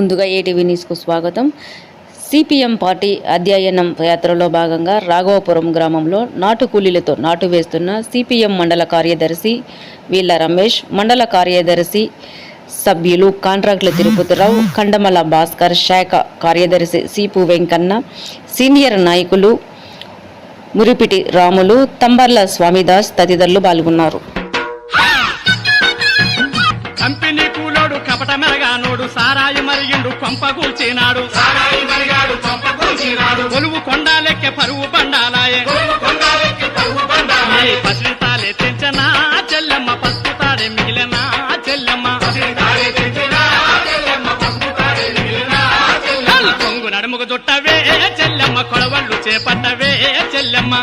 ముందుగా ఏటీవీ న్యూస్కు స్వాగతం. సిపిఎం పార్టీ అధ్యయనం యాత్రలో భాగంగా రాఘవపురం గ్రామంలో నాటు కూలీలతో నాటు వేస్తున్న సిపిఎం మండల కార్యదర్శి వీళ్ళ రమేష్, మండల కార్యదర్శి సభ్యులు కాంట్రాక్టుల తిరుపతిరావు, కండమల భాస్కర్, శాఖ కార్యదర్శి సీపు వెంకన్న, సీనియర్ నాయకులు మురిపిటి రాములు, తంబర్ల స్వామిదాస్ తదితరులు పాల్గొన్నారు. కంపెనీ కూలోడు కపట మెరగానోడు సారాయి మరిగిండు కొంపగూల్చినాడు కొలువు కొండాలెక్కే పరువు బండాలాయే పసితాలే తెంచనా చెల్లెమ్మ పసుపు తాడే మిగిలిన చెల్లెమ్మ కొంగు నడుముకు చుట్టవే చెల్లెమ్మ కొడవళ్ళు చేపట్టవే చెల్లెమ్మ